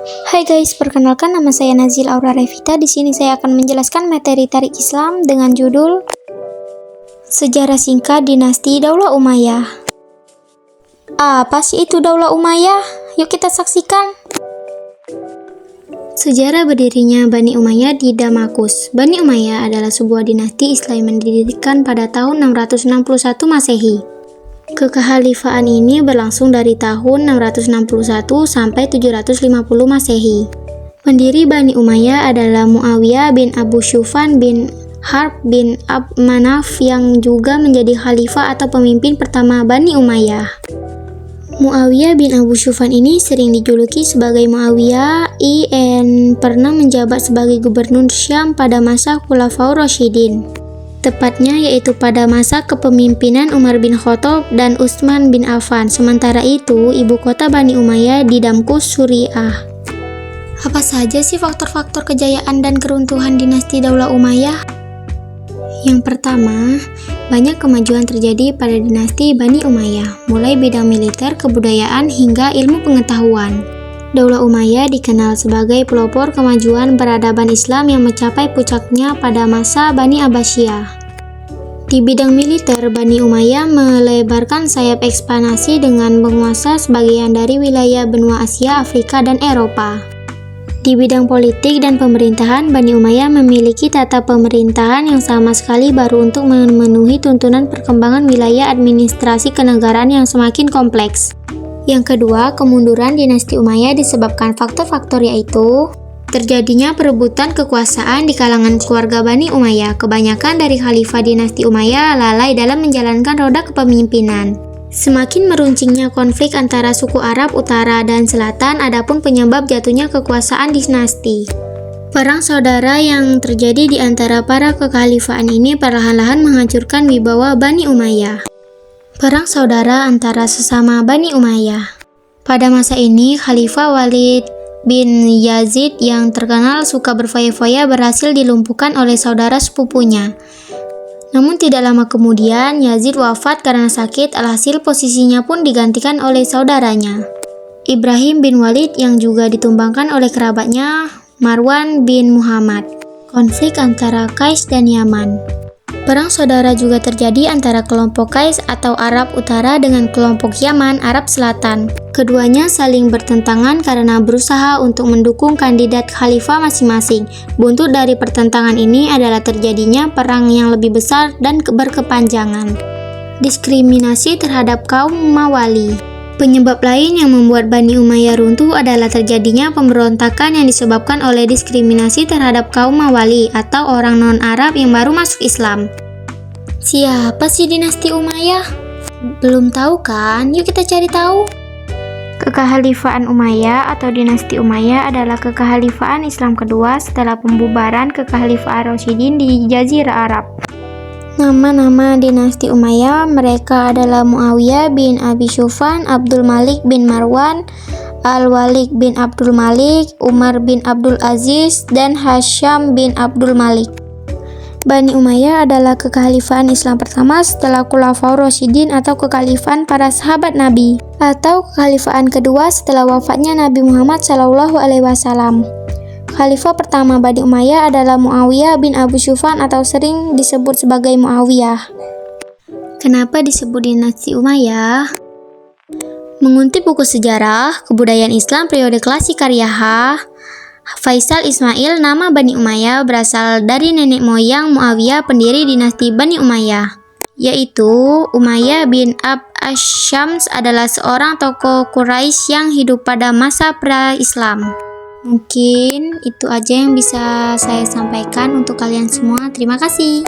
Hai guys, perkenalkan nama saya Nazil Aura Revita. Di sini saya akan menjelaskan materi Tarik Islam dengan judul Sejarah Singkat Dinasti Daulah Umayyah. Apa sih itu Daulah Umayyah? Yuk kita saksikan. Sejarah berdirinya Bani Umayyah di Damaskus. Bani Umayyah adalah sebuah dinasti Islam yang didirikan pada tahun 661 Masehi. Kekhalifaan ini berlangsung dari tahun 661 sampai 750 Masehi. Pendiri Bani Umayyah adalah Muawiyah bin Abu Sufyan bin Harb bin Abd Manaf yang juga menjadi khalifah atau pemimpin pertama Bani Umayyah. Muawiyah bin Abu Sufyan ini sering dijuluki sebagai Muawiyah IN pernah menjabat sebagai gubernur Syam pada masa Khulafaur Rasyidin. Tepatnya yaitu pada masa kepemimpinan Umar bin Khattab dan Utsman bin Affan. Sementara itu, ibu kota Bani Umayyah di Damaskus, Suriah. Apa saja sih faktor-faktor kejayaan dan keruntuhan dinasti Daulah Umayyah? Yang pertama, banyak kemajuan terjadi pada dinasti Bani Umayyah, mulai bidang militer, kebudayaan, hingga ilmu pengetahuan. Daulah Umayyah dikenal sebagai pelopor kemajuan peradaban Islam yang mencapai puncaknya pada masa Bani Abbasiyah. Di bidang militer, Bani Umayyah melebarkan sayap ekspansi dengan menguasai sebagian dari wilayah benua Asia, Afrika, dan Eropa. Di bidang politik dan pemerintahan, Bani Umayyah memiliki tata pemerintahan yang sama sekali baru untuk memenuhi tuntunan perkembangan wilayah administrasi kenegaraan yang semakin kompleks. Yang kedua, kemunduran dinasti Umayyah disebabkan faktor-faktor yaitu terjadinya perebutan kekuasaan di kalangan keluarga Bani Umayyah. Kebanyakan dari khalifah dinasti Umayyah lalai dalam menjalankan roda kepemimpinan. Semakin meruncingnya konflik antara suku Arab Utara dan Selatan, adapun penyebab jatuhnya kekuasaan dinasti. Perang saudara yang terjadi di antara para kekhalifahan ini perlahan-lahan menghancurkan wibawa Bani Umayyah. Perang saudara antara sesama Bani Umayyah. Pada masa ini, Khalifah Walid bin Yazid yang terkenal suka berfoya-foya berhasil dilumpuhkan oleh saudara sepupunya. Namun tidak lama kemudian, Yazid wafat karena sakit, alhasil posisinya pun digantikan oleh saudaranya, Ibrahim bin Walid yang juga ditumbangkan oleh kerabatnya, Marwan bin Muhammad. Konflik antara Qais dan Yaman. Perang saudara juga terjadi antara kelompok Qais atau Arab Utara dengan kelompok Yaman, Arab Selatan. Keduanya saling bertentangan karena berusaha untuk mendukung kandidat khalifah masing-masing. Buntut dari pertentangan ini adalah terjadinya perang yang lebih besar dan berkepanjangan. Diskriminasi terhadap kaum Mawali. Penyebab lain yang membuat Bani Umayyah runtuh adalah terjadinya pemberontakan yang disebabkan oleh diskriminasi terhadap kaum Mawali atau orang non-Arab yang baru masuk Islam. Siapa sih dinasti Umayyah? Belum tahu kan? Yuk kita cari tahu. Kekhalifaan Umayyah atau dinasti Umayyah adalah kekhalifaan Islam kedua setelah pembubaran kekhalifaan Rasyidin di Jazirah Arab. Nama-nama dinasti Umayyah mereka adalah Muawiyah bin Abi Sufyan, Abdul Malik bin Marwan, Al-Walid bin Abdul Malik, Umar bin Abdul Aziz, dan Hasham bin Abdul Malik. Bani Umayyah adalah kekhalifaan Islam pertama setelah Khulafaur Rasyidin atau kekhalifaan para sahabat Nabi, atau kekhalifaan kedua setelah wafatnya Nabi Muhammad SAW. Khalifah pertama Bani Umayyah adalah Muawiyah bin Abu Sufyan atau sering disebut sebagai Muawiyah. Kenapa disebut dinasti Umayyah? Mengutip buku sejarah kebudayaan Islam periode klasik karya H. Faisal Ismail, nama Bani Umayyah berasal dari nenek moyang Muawiyah pendiri dinasti Bani Umayyah, yaitu Umayyah bin Abd Asyams adalah seorang tokoh Quraisy yang hidup pada masa pra-Islam. Mungkin itu aja yang bisa saya sampaikan untuk kalian semua. Terima kasih.